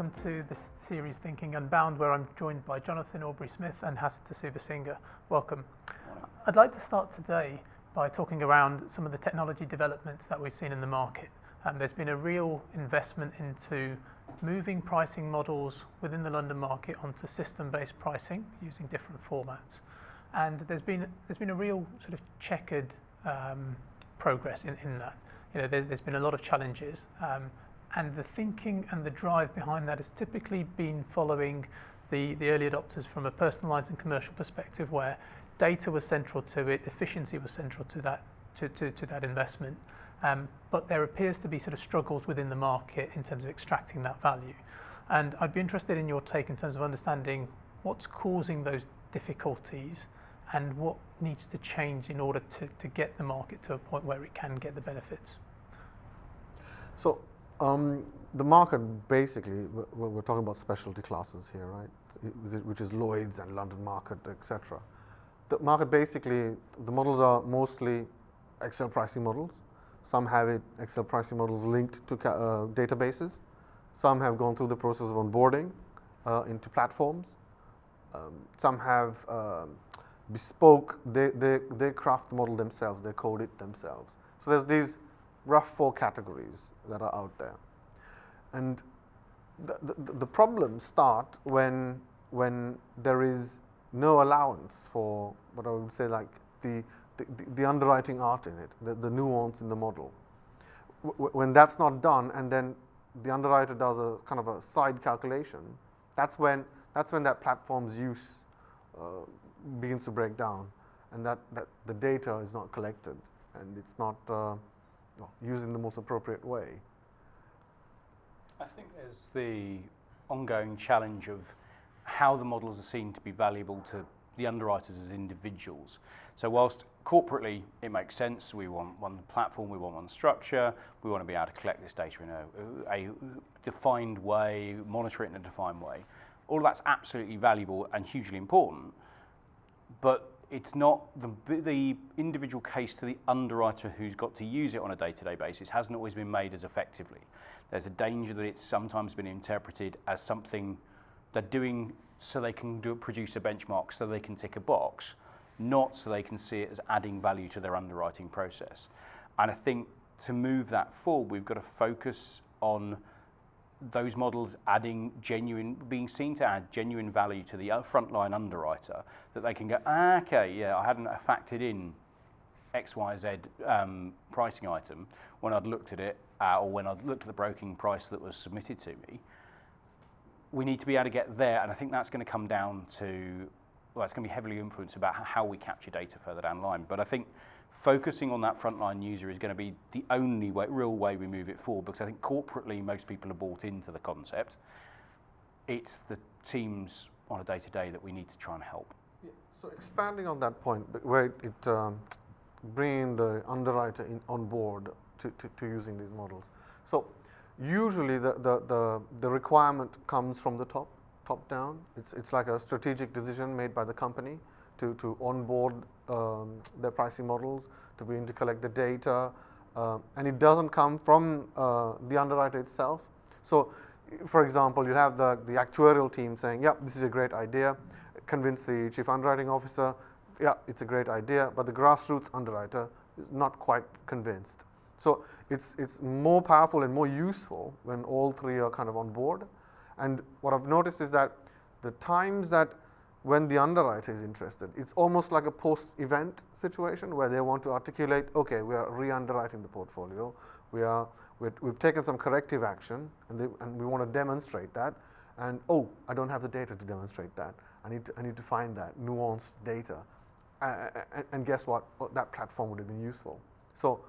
welcome to this series Thinking Unbound, where I'm joined by Jonathan Aubrey-Smith and Hasitha Subasinghe. Welcome. I'd like to start today by talking around some of the technology developments that we've seen in the market. There's been a real investment into moving pricing models within the London market onto system-based pricing using different formats. And there's been a real sort of checkered progress in that. There's been a lot of challenges. And the thinking and the drive behind that has typically been following the early adopters from a personalised and commercial perspective, where data was central to it, efficiency was central to that investment. But there appears to be sort of struggles within the market in terms of extracting that value. And I'd be interested in your take in terms of understanding what's causing those difficulties and what needs to change in order to get the market to a point where it can get the benefits. So the market, basically, we're talking about specialty classes here, right? Which is Lloyd's and London Market, etc. The market, basically, the models are mostly Excel pricing models. Some have Excel pricing models linked to databases. Some have gone through the process of onboarding into platforms. Some have bespoke, they craft the model themselves, they code it themselves. So there's these rough 4 categories that are out there. And the problems start when there is no allowance for what I would say, like the underwriting art in it, the nuance in the model. When that's not done, and then the underwriter does a kind of a side calculation, that's when that platform's use begins to break down, and that the data is not collected and it's not used in the most appropriate way. I think there's the ongoing challenge of how the models are seen to be valuable to the underwriters as individuals. So whilst corporately it makes sense, we want one platform, we want one structure, we want to be able to collect this data in a defined way, monitor it in a defined way. All of that's absolutely valuable and hugely important, but it's not the individual case to the underwriter who's got to use it on a day-to-day basis hasn't always been made as effectively. There's a danger that it's sometimes been interpreted as something they're doing so they can produce a benchmark, so they can tick a box, not so they can see it as adding value to their underwriting process. And I think to move that forward, we've got to focus on those models being seen to add genuine value to the frontline underwriter, that they can go, okay, yeah, I hadn't factored in XYZ pricing item when I'd looked at it, or when I'd looked at the broking price that was submitted to me. We need to be able to get there, and I think that's going to come down to, well, it's going to be heavily influenced about how we capture data further down the line. But I think focusing on that frontline user is going to be the only real way we move it forward, because I think corporately most people are bought into the concept. It's the teams on a day-to-day that we need to try and help. Yeah. So expanding on that point, where it bringing the underwriter on board to using these models. So usually the requirement comes from the top down. It's like a strategic decision made by the company to onboard their pricing models, to begin to collect the data, and it doesn't come from the underwriter itself. So, for example, you have the actuarial team saying, "Yep, this is a great idea," convince the chief underwriting officer, "Yeah, it's a great idea," but the grassroots underwriter is not quite convinced. So it's more powerful and more useful when all 3 are kind of on board. And what I've noticed is that the times that when the underwriter is interested, it's almost like a post-event situation where they want to articulate, okay, we are re-underwriting the portfolio, we've taken some corrective action, and we want to demonstrate that, and oh, I don't have the data to demonstrate that. I need to find that nuanced data, and guess what? That platform would have been useful. So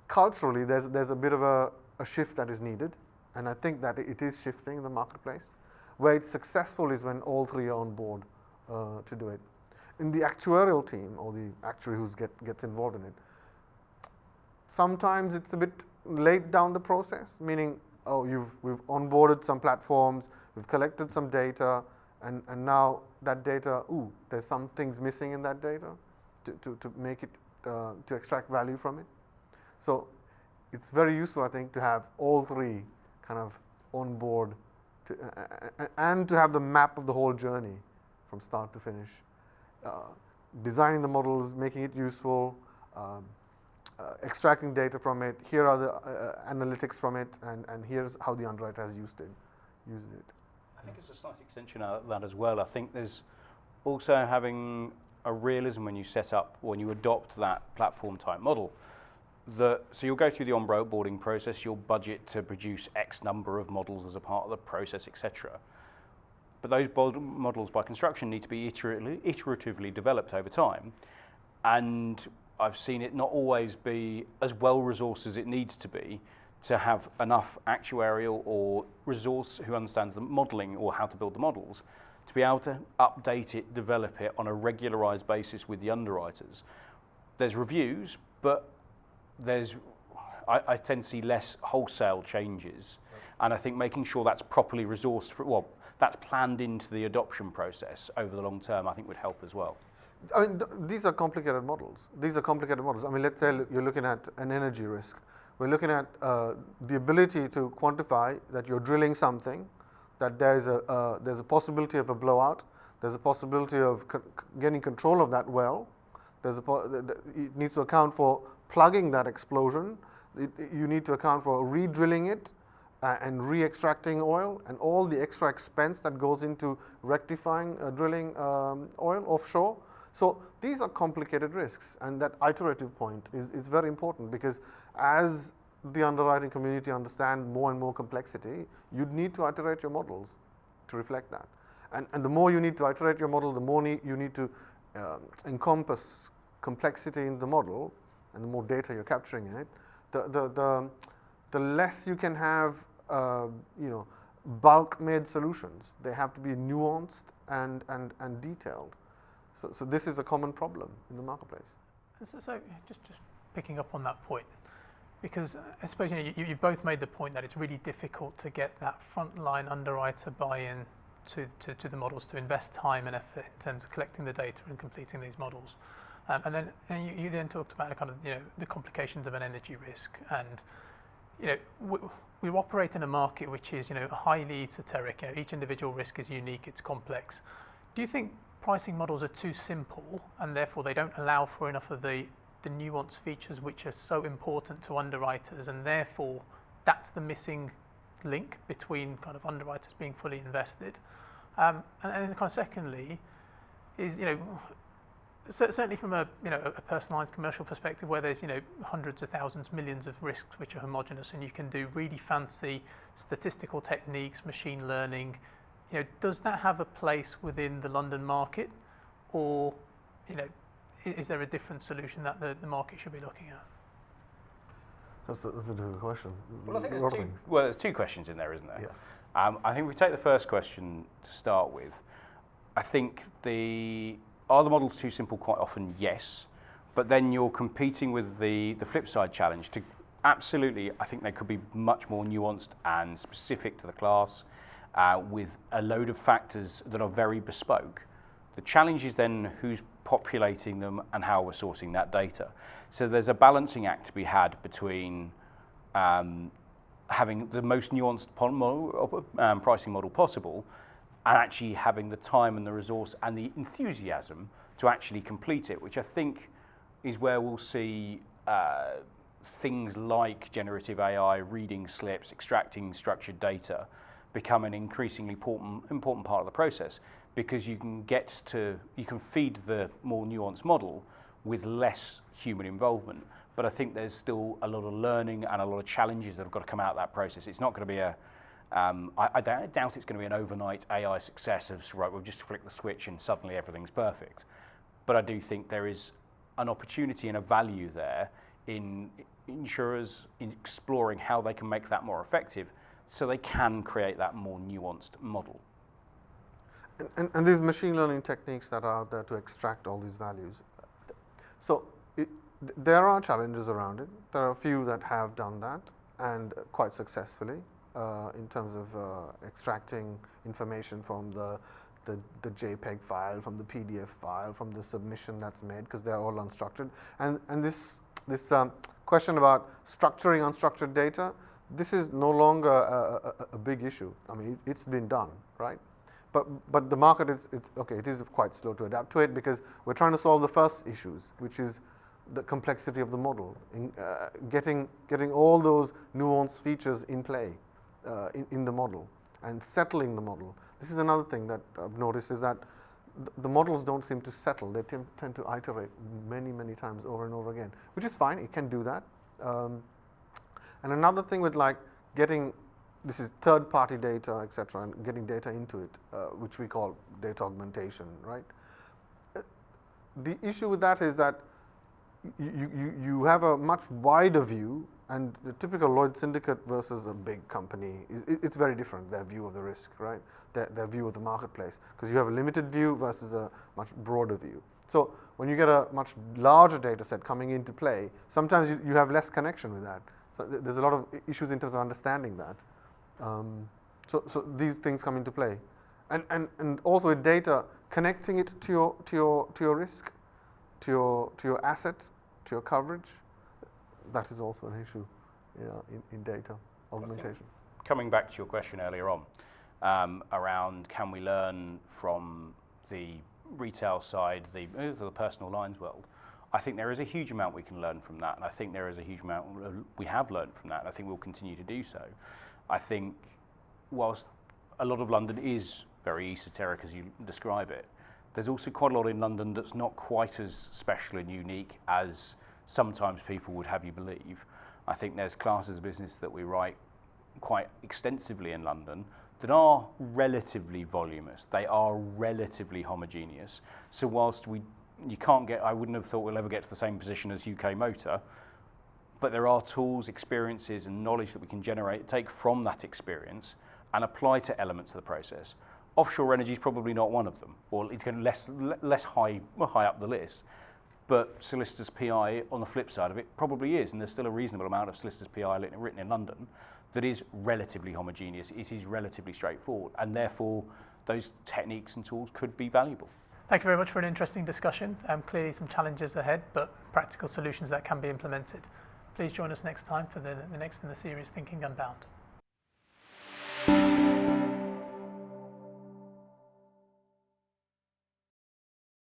culturally, there's a bit of a shift that is needed, and I think that it is shifting in the marketplace. Where it's successful is when all 3 are on board to do it. In the actuarial team, or the actuary who gets involved in it, sometimes it's a bit late down the process, meaning, oh, we've onboarded some platforms, we've collected some data, and now that data, there's some things missing in that data to make it, to extract value from it. So it's very useful, I think, to have all 3 kind of on board and to have the map of the whole journey from start to finish. Designing the models, making it useful, extracting data from it. Here are the analytics from it, and here's how the underwriter has used it. I think it's a slight extension of that as well. I think there's also having a realism when you set up, when you adopt that platform type model. So you'll go through the onboarding process, you'll budget to produce X number of models as a part of the process, etc. But those models by construction need to be iteratively developed over time. And I've seen it not always be as well resourced as it needs to be to have enough actuarial or resource who understands the modeling or how to build the models to be able to update it, develop it on a regularized basis with the underwriters. There's reviews, but I tend to see less wholesale changes. And I think making sure that's properly resourced, that's planned into the adoption process over the long term, I think would help as well. I mean, these are complicated models. I mean, let's say you're looking at an energy risk. We're looking at the ability to quantify that you're drilling something, that there's a possibility of a blowout, there's a possibility of getting control of that well, it needs to account for plugging that explosion, you need to account for re-drilling it and re-extracting oil, and all the extra expense that goes into rectifying drilling oil offshore. So these are complicated risks, and that iterative point is very important, because as the underwriting community understand more and more complexity, you'd need to iterate your models to reflect that. And the more you need to iterate your model, the more you need to encompass complexity in the model, and the more data you're capturing in it, the less you can have bulk-made solutions. They have to be nuanced and detailed. So this is a common problem in the marketplace. So just picking up on that point, because I suppose you've both made the point that it's really difficult to get that frontline underwriter buy-in to the models, to invest time and effort in terms of collecting the data and completing these models. And you then talked about the complications of an energy risk, and we operate in a market which is highly esoteric. Each individual risk is unique, it's complex. Do you think pricing models are too simple, and therefore they don't allow for enough of the nuanced features which are so important to underwriters, and therefore that's the missing link between kind of underwriters being fully invested? And then kind of secondly is certainly from a personalized commercial perspective, where there's hundreds of thousands, millions of risks which are homogeneous, and you can do really fancy statistical techniques, machine learning. Does that have a place within the London market, or is there a different solution that the market should be looking at? That's a difficult question. Well, I think there's two questions in there, isn't there? Yeah. I think if we take the first question to start with, I think are the models too simple? Quite often, yes. But then you're competing with the flip side challenge. Absolutely, I think they could be much more nuanced and specific to the class, with a load of factors that are very bespoke. The challenge is then who's populating them and how we're sourcing that data. So there's a balancing act to be had between having the most nuanced pricing model possible, and actually having the time and the resource and the enthusiasm to actually complete it, which I think is where we'll see things like generative AI, reading slips, extracting structured data become an increasingly important part of the process, because you can feed the more nuanced model with less human involvement. But I think there's still a lot of learning and a lot of challenges that have got to come out of that process. It's not going to be I doubt it's going to be an overnight AI success of, right, we'll just flick the switch and suddenly everything's perfect. But I do think there is an opportunity and a value there in insurers in exploring how they can make that more effective, so they can create that more nuanced model. And these machine learning techniques that are out there to extract all these values. So there are challenges around it. There are a few that have done that, and quite successfully, in terms of extracting information from the JPEG file, from the PDF file, from the submission that's made, because they're all unstructured. And this question about structuring unstructured data, this is no longer a big issue. I mean, it's been done, right? But the market it is quite slow to adapt to it because we're trying to solve the first issues, which is the complexity of the model, getting all those nuanced features in play in the model and settling the model. This is another thing that I've noticed is that the models don't seem to settle. They tend to iterate many times over and over again, which is fine. It can do that. And another thing with like getting, this is third-party data, etc., and getting data into it, which we call data augmentation, right? The issue with that is that you have a much wider view, and the typical Lloyd syndicate versus a big company, it's very different, their view of the risk, right? Their view of the marketplace, because you have a limited view versus a much broader view. So when you get a much larger data set coming into play, sometimes you have less connection with that. So there's a lot of issues in terms of understanding that. So these things come into play. And also with data, connecting it to your risk, to your asset, to your coverage, that is also an issue in data augmentation. Coming back to your question earlier on, around can we learn from the retail side, the personal lines world, I think there is a huge amount we can learn from that, and I think there is a huge amount we have learned from that, and I think we'll continue to do so. I think whilst a lot of London is very esoteric as you describe it, there's also quite a lot in London that's not quite as special and unique as sometimes people would have you believe. I think there's classes of business that we write quite extensively in London that are relatively voluminous, they are relatively homogeneous. So whilst you can't get, I wouldn't have thought we'll ever get to the same position as UK Motor, but there are tools, experiences and knowledge that we can take from that experience and apply to elements of the process. Offshore energy is probably not one of them, or it's going less high up the list. But solicitors PI, on the flip side of it, probably is, and there's still a reasonable amount of solicitors PI written in London that is relatively homogeneous, it is relatively straightforward, and therefore those techniques and tools could be valuable. Thank you very much for an interesting discussion. Clearly some challenges ahead, but practical solutions that can be implemented. Please join us next time for the next in the series, Thinking Unbound.